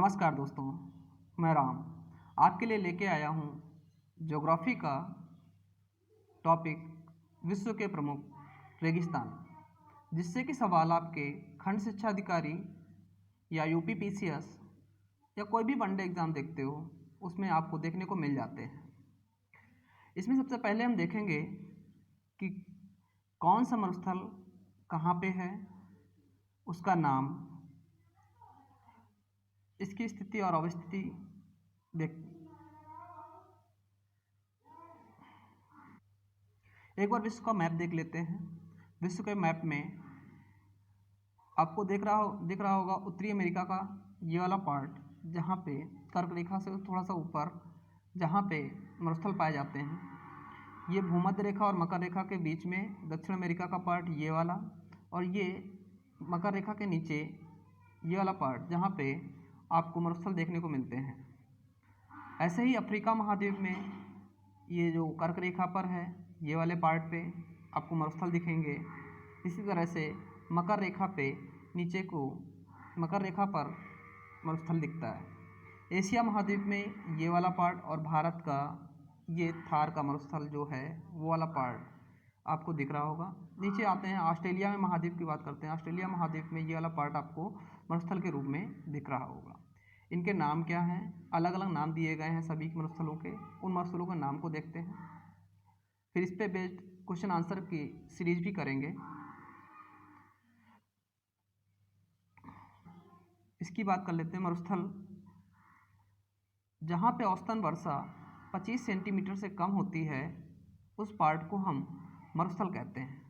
नमस्कार दोस्तों, मैं राम आपके लिए लेके आया हूँ ज्योग्राफी का टॉपिक विश्व के प्रमुख रेगिस्तान, जिससे कि सवाल आपके खंड शिक्षा अधिकारी या यूपी पीसीएस या कोई भी वनडे एग्ज़ाम देखते हो उसमें आपको देखने को मिल जाते हैं। इसमें सबसे पहले हम देखेंगे कि कौन सा मरुस्थल कहाँ पे है, उसका नाम, इसकी स्थिति और अवस्थिति देख। एक बार विश्व का मैप देख लेते हैं। विश्व के मैप में आपको दिख रहा होगा उत्तरी अमेरिका का ये वाला पार्ट, जहाँ पे कर्क रेखा से थोड़ा सा ऊपर जहाँ पे मरुस्थल पाए जाते हैं। ये भूमध्य रेखा और मकर रेखा के बीच में दक्षिण अमेरिका का पार्ट ये वाला, और ये मकर रेखा के नीचे ये वाला पार्ट जहाँ पे आपको मरुस्थल देखने को मिलते हैं। ऐसे ही अफ्रीका महाद्वीप में ये जो कर्क रेखा पर है ये वाले पार्ट पे आपको मरुस्थल दिखेंगे। इसी तरह से मकर रेखा पे नीचे को मकर रेखा पर मरुस्थल दिखता है। एशिया महाद्वीप में ये वाला पार्ट और भारत का ये थार का मरुस्थल जो है वो वाला पार्ट आपको दिख रहा होगा। नीचे आते हैं ऑस्ट्रेलिया में महाद्वीप की बात करते हैं। ऑस्ट्रेलिया महाद्वीप में ये वाला पार्ट आपको मरुस्थल के रूप में दिख रहा होगा। इनके नाम क्या हैं? अलग अलग नाम दिए गए हैं सभी मरुस्थलों के। उन मरुस्थलों के नाम को देखते हैं, फिर इस पे बेस्ड क्वेश्चन आंसर की सीरीज भी करेंगे। इसकी बात कर लेते हैं। मरुस्थल जहाँ पे औसतन वर्षा 25 सेंटीमीटर से कम होती है उस पार्ट को हम मरुस्थल कहते हैं।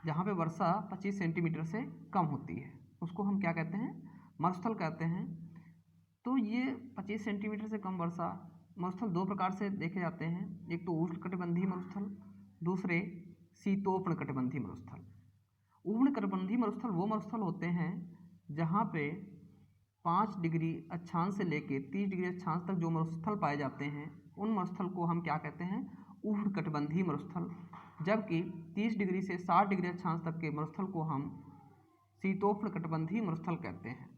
जहाँ पे वर्षा 25 सेंटीमीटर से कम होती है उसको हम क्या कहते हैं? मरुस्थल कहते हैं। तो ये 25 सेंटीमीटर से कम वर्षा मरुस्थल दो प्रकार से देखे जाते हैं। एक तो उष्णकटिबंधीय मरुस्थल, दूसरे शीतोष्ण कटिबंधीय मरुस्थल। उष्णकटिबंधीय मरुस्थल वो मरुस्थल होते हैं जहाँ पे 5 डिग्री अक्षांश से लेके 30 डिग्री अक्षांश तक जो मरुस्थल पाए जाते हैं उन मरुस्थल को हम क्या कहते हैं? उष्णकटिबंधीय मरुस्थल। जबकि 30 डिग्री से 60 डिग्री अक्षांश तक के मरुस्थल को हम शीतोष्ण कटिबंधीय मरुस्थल कहते हैं।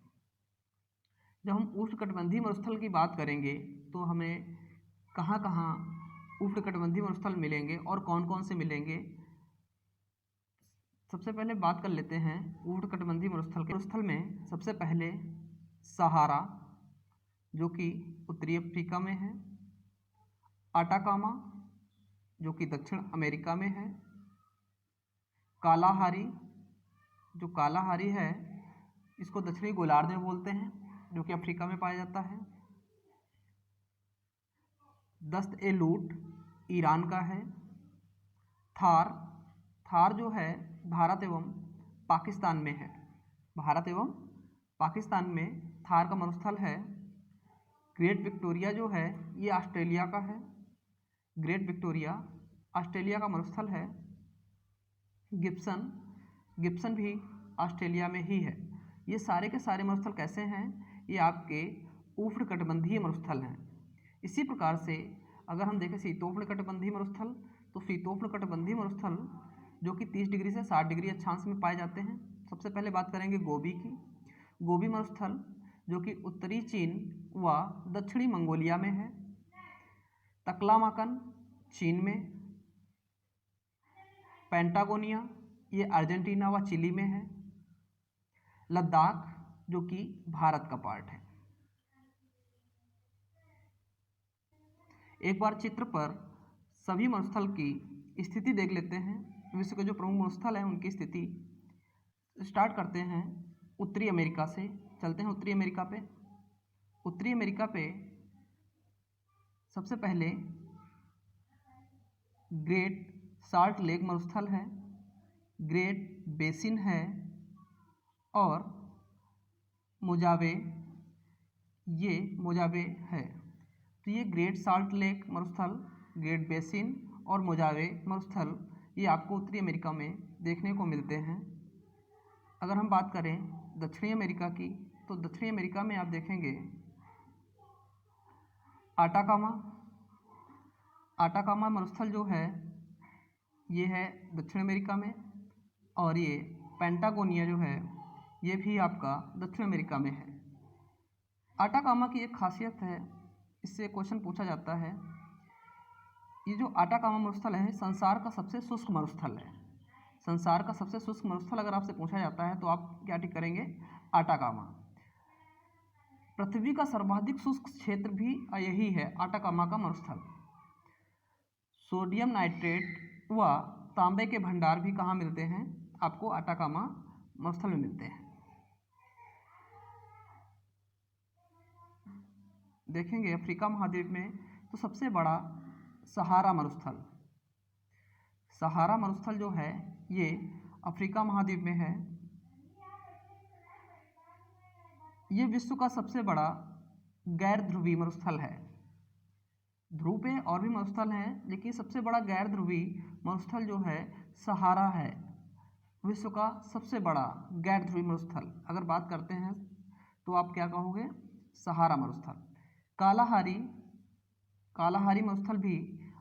जब हम उष्णकटिबंधीय मरुस्थल की बात करेंगे तो हमें कहाँ कहाँ उष्णकटिबंधीय मरुस्थल मिलेंगे और कौन कौन से मिलेंगे। सबसे पहले बात कर लेते हैं उष्णकटिबंधीय मरुस्थल के। मरुस्थल में सबसे पहले सहारा जो कि उत्तरी अफ्रीका में है, अटाकामा जो कि दक्षिण अमेरिका में है, कालाहारी जो कालाहारी है इसको दक्षिणी गोलार्ध में बोलते हैं जो कि अफ्रीका में पाया जाता है, दस्त ए लूट ईरान का है, थार जो है भारत एवं पाकिस्तान में है। भारत एवं पाकिस्तान में थार का मरुस्थल है। ग्रेट विक्टोरिया जो है ये ऑस्ट्रेलिया का है। ग्रेट विक्टोरिया ऑस्ट्रेलिया का मरुस्थल है। गिब्सन भी ऑस्ट्रेलिया में ही है। ये सारे के सारे मरुस्थल कैसे हैं? ये आपके उष्णकटिबंधीय मरुस्थल हैं। इसी प्रकार से अगर हम देखें शीतोष्ण कटिबंधीय मरुस्थल, तो शीतोष्ण कटिबंधीय मरुस्थल जो कि 30 डिग्री से 60 डिग्री अक्षांश में पाए जाते हैं। सबसे पहले बात करेंगे गोबी की। गोबी मरुस्थल जो कि उत्तरी चीन व दक्षिणी मंगोलिया में है, तकलामाकन चीन में, पेंटागोनिया ये अर्जेंटीना व चिली में है, लद्दाख जो कि भारत का पार्ट है। एक बार चित्र पर सभी मरुस्थल की स्थिति देख लेते हैं। विश्व के जो प्रमुख मरुस्थल हैं उनकी स्थिति स्टार्ट करते हैं उत्तरी अमेरिका से। चलते हैं उत्तरी अमेरिका पे। उत्तरी अमेरिका पे सबसे पहले ग्रेट साल्ट लेक मरुस्थल है, ग्रेट बेसिन है और मोजावे है। तो ये ग्रेट साल्ट लेक मरुस्थल, ग्रेट बेसिन और मोजावे मरुस्थल ये आपको उत्तरी अमेरिका में देखने को मिलते हैं। अगर हम बात करें दक्षिणी अमेरिका की, तो दक्षिणी अमेरिका में आप देखेंगे आटाकामा मरुस्थल जो है ये है दक्षिण अमेरिका में, और ये पेंटागोनिया जो है ये भी आपका दक्षिण अमेरिका में है। आटाकामा की एक खासियत है, इससे क्वेश्चन पूछा जाता है, ये जो आटाकामा मरुस्थल है संसार का सबसे शुष्क मरुस्थल है। संसार का सबसे शुष्क मरुस्थल अगर आपसे पूछा जाता है तो आप क्या टिक करेंगे? आटाकामा। पृथ्वी का सर्वाधिक शुष्क क्षेत्र भी यही है, आटाकामा का मरुस्थल। सोडियम नाइट्रेट व तांबे के भंडार भी कहाँ मिलते हैं? आपको आटाकामा मरुस्थल में मिलते हैं। देखेंगे अफ्रीका महाद्वीप में तो सबसे बड़ा सहारा मरुस्थल, सहारा मरुस्थल जो है ये अफ्रीका महाद्वीप में है। ये विश्व का सबसे बड़ा गैर ध्रुवीय मरुस्थल है। ध्रुव पे और भी मरुस्थल हैं, लेकिन सबसे बड़ा गैर ध्रुवीय मरुस्थल जो है सहारा है, विश्व का सबसे बड़ा गैर ध्रुवीय मरुस्थल। अगर बात करते हैं तो आप क्या कहोगे? सहारा मरुस्थल। कालाहारी, कालाहारी मरुस्थल भी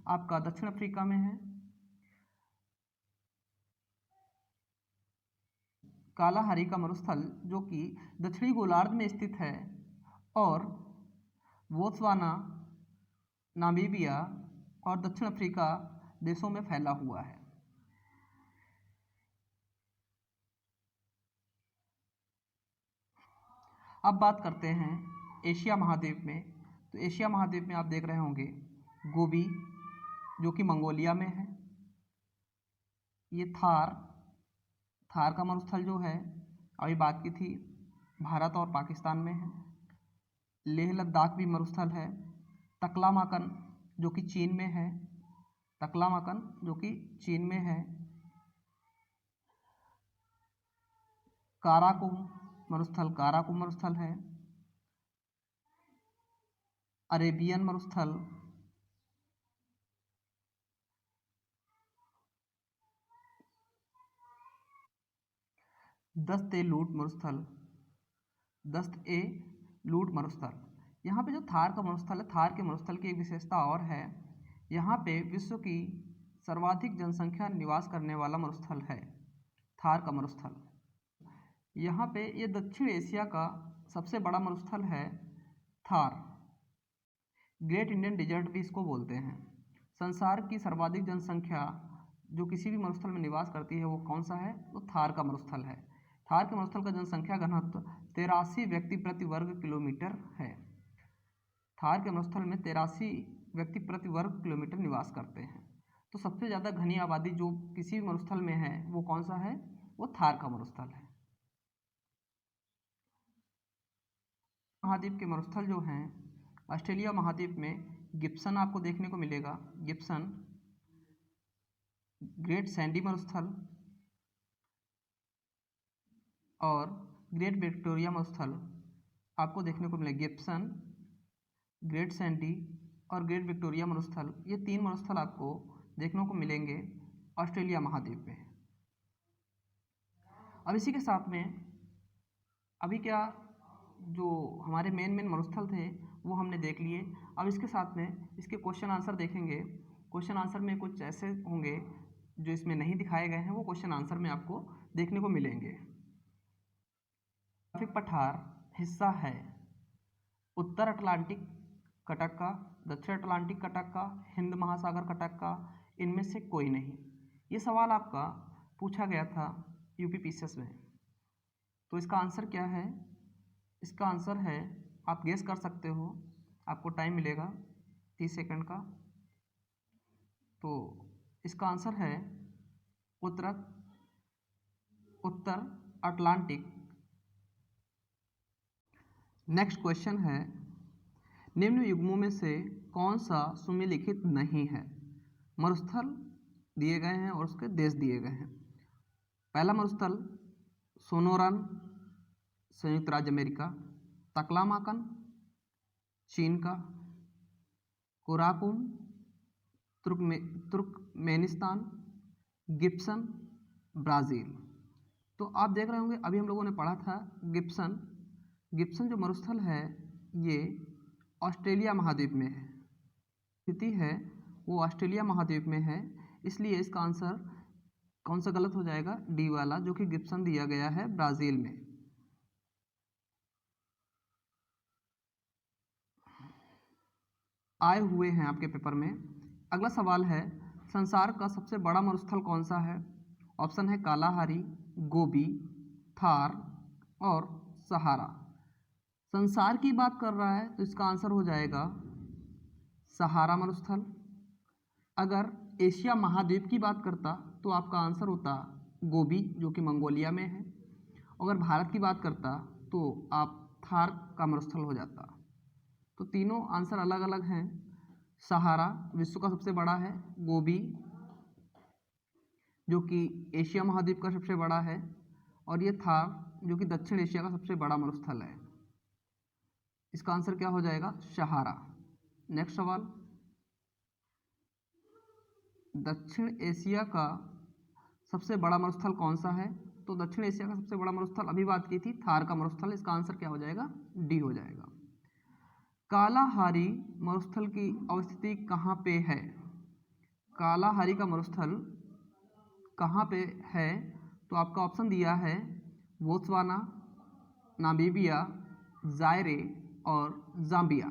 आपका दक्षिण अफ्रीका में है। कालाहारी का मरुस्थल जो कि दक्षिणी गोलार्ध में स्थित है और बोत्सवाना, नामीबिया और दक्षिण अफ्रीका देशों में फैला हुआ है। अब बात करते हैं एशिया महाद्वीप में। तो एशिया महाद्वीप में आप देख रहे होंगे गोबी जो कि मंगोलिया में है। ये थार, थार का मरुस्थल जो है अभी बात की थी भारत और पाकिस्तान में है। लेह लद्दाख भी मरुस्थल है। तकलामाकन जो कि चीन में है, तकलामाकन जो कि चीन में है। काराकोम मरुस्थल, काराकोम मरुस्थल है। अरेबियन मरुस्थल, दस्त ए लूट मरुस्थल, दस्त ए लूट मरुस्थल। यहाँ पे जो थार का मरुस्थल है, थार के मरुस्थल की एक विशेषता और है, यहाँ पे विश्व की सर्वाधिक जनसंख्या निवास करने वाला मरुस्थल है थार का मरुस्थल। यहाँ पे ये दक्षिण एशिया का सबसे बड़ा मरुस्थल है थार। ग्रेट इंडियन डिजर्ट भी इसको बोलते हैं। संसार की सर्वाधिक जनसंख्या जो किसी भी मरुस्थल में निवास करती है वो कौन सा है? वो थार का मरुस्थल है। थार के मरुस्थल का जनसंख्या घनत्व 83 व्यक्ति प्रति वर्ग किलोमीटर है। थार के मरुस्थल में 83 व्यक्ति प्रति वर्ग किलोमीटर निवास करते हैं। तो सबसे ज़्यादा घनी आबादी जो किसी भी मरुस्थल में है वो कौन सा है? वो थार का मरुस्थल है। महाद्वीप के मरुस्थल जो हैं, ऑस्ट्रेलिया महाद्वीप में गिब्सन आपको देखने को मिलेगा। गिब्सन, ग्रेट सैंडी मरुस्थल और ग्रेट विक्टोरिया मरुस्थल आपको देखने को मिलेगा। गिब्सन, ग्रेट सैंडी और ग्रेट विक्टोरिया मरुस्थल, ये 3 मरुस्थल आपको देखने को मिलेंगे ऑस्ट्रेलिया महाद्वीप में। अब इसी के साथ में अभी क्या जो हमारे मेन मरुस्थल थे वो हमने देख लिए। अब इसके साथ में इसके क्वेश्चन आंसर देखेंगे। क्वेश्चन आंसर में कुछ ऐसे होंगे जो इसमें नहीं दिखाए गए हैं, वो क्वेश्चन आंसर में आपको देखने को मिलेंगे। ट्रैफिक पठार हिस्सा है उत्तर अटलांटिक कटक का, दक्षिण अटलांटिक कटक का, हिंद महासागर कटक का, इनमें से कोई नहीं। ये सवाल आपका पूछा गया था यूपीपीसीएस में। तो इसका आंसर क्या है? इसका आंसर है, आप गेस कर सकते हो, आपको टाइम मिलेगा 30 सेकंड का। तो इसका आंसर है उत्तर अटलांटिक। नेक्स्ट क्वेश्चन है, निम्न युग्मों में से कौन सा सुमेलिखित नहीं है? मरुस्थल दिए गए हैं और उसके देश दिए गए हैं। पहला मरुस्थल सोनोरन, संयुक्त राज्य अमेरिका। तकलामाकन, चीन का। कोराकुम, तुर्कमेनिस्तान। Gibson, Brazil. तो आप देख रहे होंगे अभी हम लोगों ने पढ़ा था गिब्सन। गिब्सन जो मरुस्थल है ये ऑस्ट्रेलिया महाद्वीप में है, स्थिति है वो ऑस्ट्रेलिया महाद्वीप में है, इसलिए इसका आंसर कौन सा गलत हो जाएगा? डी वाला, जो कि गिब्सन दिया गया है ब्राज़ील में। आए हुए हैं आपके पेपर में। अगला सवाल है, संसार का सबसे बड़ा मरुस्थल कौन सा है? ऑप्शन है कालाहारी, गोबी, थार और सहारा। संसार की बात कर रहा है तो इसका आंसर हो जाएगा सहारा मरुस्थल। अगर एशिया महाद्वीप की बात करता तो आपका आंसर होता गोबी, जो कि मंगोलिया में है। अगर भारत की बात करता तो आप थार का मरुस्थल हो जाता। तो तीनों आंसर अलग अलग हैं। सहारा विश्व का सबसे बड़ा है, गोबी जो कि एशिया महाद्वीप का सबसे बड़ा है, और ये थार जो कि दक्षिण एशिया का सबसे बड़ा मरुस्थल है। इसका आंसर क्या हो जाएगा? सहारा। नेक्स्ट सवाल, दक्षिण एशिया का सबसे बड़ा मरुस्थल कौन सा है? तो दक्षिण एशिया का सबसे बड़ा मरुस्थल अभी बात की थी, थार का मरुस्थल। इसका आंसर क्या हो जाएगा? डी हो जाएगा। कालाहारी मरुस्थल की अवस्थिति कहाँ पे है? कालाहारी का मरुस्थल कहाँ पे है? तो आपका ऑप्शन दिया है बोत्सवाना, नामीबिया, जायरे और जाम्बिया।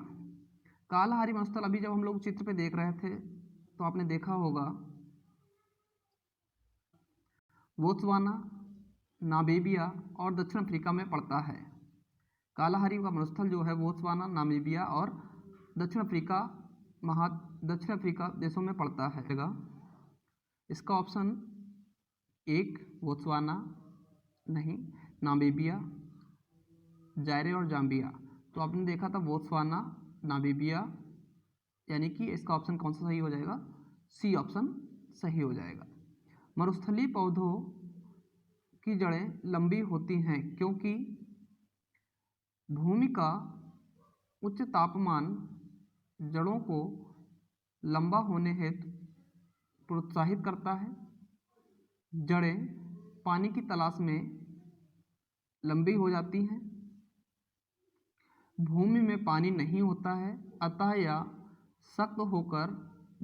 कालाहारी मरुस्थल अभी जब हम लोग चित्र पे देख रहे थे तो आपने देखा होगा बोत्सवाना, नामीबिया और दक्षिण अफ्रीका में पड़ता है। कालाहारी का मरुस्थल जो है बोत्सवाना, नामीबिया और दक्षिण अफ्रीका देशों में पड़ता है। इसका ऑप्शन एक बोत्सवाना नहीं, नामीबिया, जायरे और जाम्बिया। तो आपने देखा था बोत्सवाना, नामीबिया, यानी कि इसका ऑप्शन कौन सा सही हो जाएगा? सी ऑप्शन सही हो जाएगा। मरुस्थलीय पौधों की जड़ें लंबी होती हैं क्योंकि भूमि का उच्च तापमान जड़ों को लंबा होने हेतु प्रोत्साहित करता है। जड़ें पानी की तलाश में लंबी हो जाती हैं। भूमि में पानी नहीं होता है, अतः यह सख्त होकर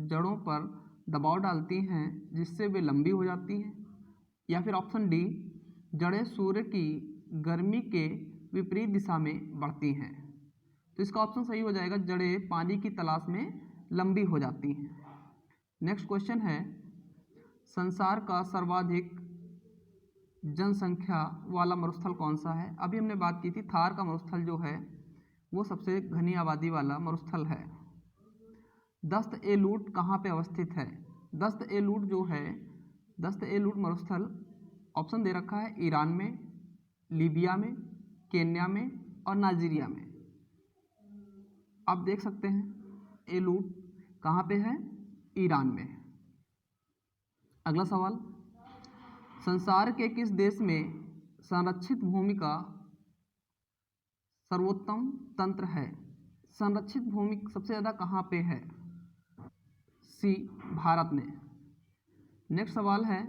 जड़ों पर दबाव डालती हैं जिससे वे लंबी हो जाती हैं। या फिर ऑप्शन डी, जड़ें सूर्य की गर्मी के विपरीत दिशा में बढ़ती हैं। तो इसका ऑप्शन सही हो जाएगा, जड़ें पानी की तलाश में लंबी हो जाती हैं। नेक्स्ट क्वेश्चन है, संसार का सर्वाधिक जनसंख्या वाला मरुस्थल कौन सा है? अभी हमने बात की थी थार का मरुस्थल जो है वो सबसे घनी आबादी वाला मरुस्थल है। दस्त-ए-लूट कहाँ पे अवस्थित है? दस्त-ए-लूट जो है, दस्त-ए-लूट मरुस्थल ऑप्शन दे रखा है ईरान में, लीबिया में, केन्या में और नाइजीरिया में। आप देख सकते हैं ए-लूट कहाँ पे है? ईरान में। अगला सवाल, संसार के किस देश में संरक्षित भूमि का सर्वोत्तम तंत्र है? संरक्षित भूमि सबसे ज़्यादा कहाँ पे है? सी, भारत में। नेक्स्ट सवाल है,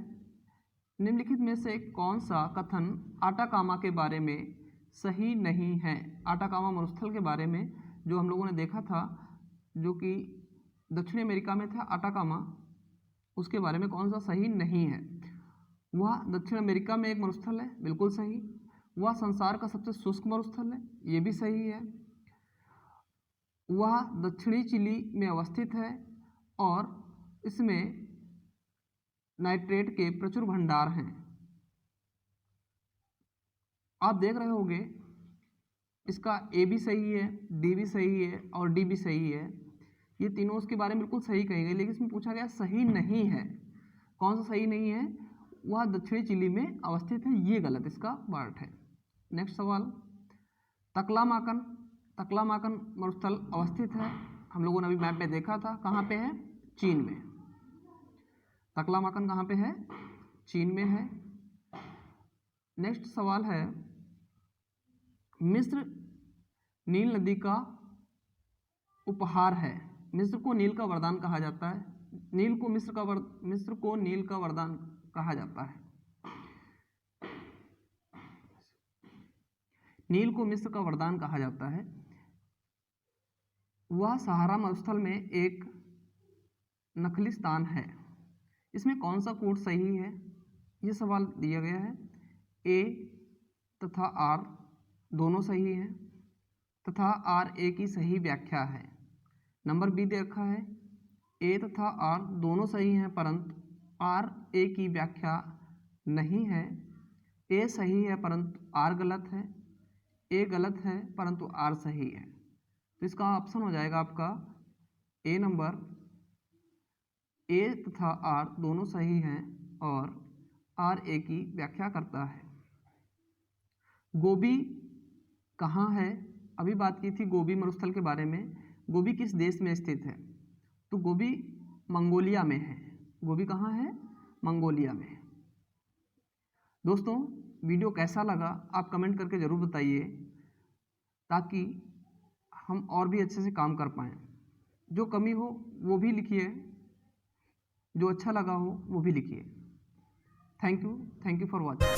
निम्नलिखित में से कौन सा कथन आटाकामा के बारे में सही नहीं है? आटाकामा मरुस्थल के बारे में जो हम लोगों ने देखा था, जो कि दक्षिण अमेरिका में था आटाकामा, उसके बारे में कौन सा सही नहीं है? वह दक्षिण अमेरिका में एक मरुस्थल है, बिल्कुल सही। वह संसार का सबसे शुष्क मरुस्थल है, ये भी सही है। वह दक्षिणी चिली में अवस्थित है और इसमें नाइट्रेट के प्रचुर भंडार हैं। आप देख रहे होंगे इसका ए भी सही है, डी भी सही है और डी भी सही है। ये तीनों उसके बारे में बिल्कुल सही कही गई, लेकिन इसमें पूछा गया सही नहीं है। कौन सा सही नहीं है? वह दक्षिणी चिली में अवस्थित है, ये गलत इसका पार्ट है। नेक्स्ट सवाल, तकलामाकन मरुस्थल अवस्थित है, हम लोगों ने अभी मैप में देखा था, कहाँ पे है? चीन में। तकलामाकन कहाँ पे है? चीन में है। नेक्स्ट सवाल है, मिस्र नील नदी का उपहार है। मिस्र को नील का वरदान कहा जाता है। मिस्र को नील का वरदान कहा जाता है। नील को मिस्र का वरदान कहा जाता है। वह सहारा मरुस्थल में एक नखली स्थान है। इसमें कौन सा कोड सही है? ये सवाल दिया गया है। ए तथा आर दोनों सही हैं तथा आर ए की सही व्याख्या है। नंबर बी दे रखा है ए तथा आर दोनों सही हैं परंतु आर ए की व्याख्या नहीं है। ए सही है परंतु आर गलत है, ए गलत है परंतु आर सही है। तो इसका ऑप्शन हो जाएगा आपका ए नंबर, ए तथा आर दोनों सही हैं और आर ए की व्याख्या करता है। गोबी कहाँ है? अभी बात की थी गोबी मरुस्थल के बारे में। गोबी किस देश में स्थित है? तो गोबी मंगोलिया में है। गोबी कहाँ है? मंगोलिया में। दोस्तों वीडियो कैसा लगा आप कमेंट करके ज़रूर बताइए ताकि हम और भी अच्छे से काम कर पाएँ। जो कमी हो वो भी लिखिए, जो अच्छा लगा हो वो भी लिखिए। Thank you for watching.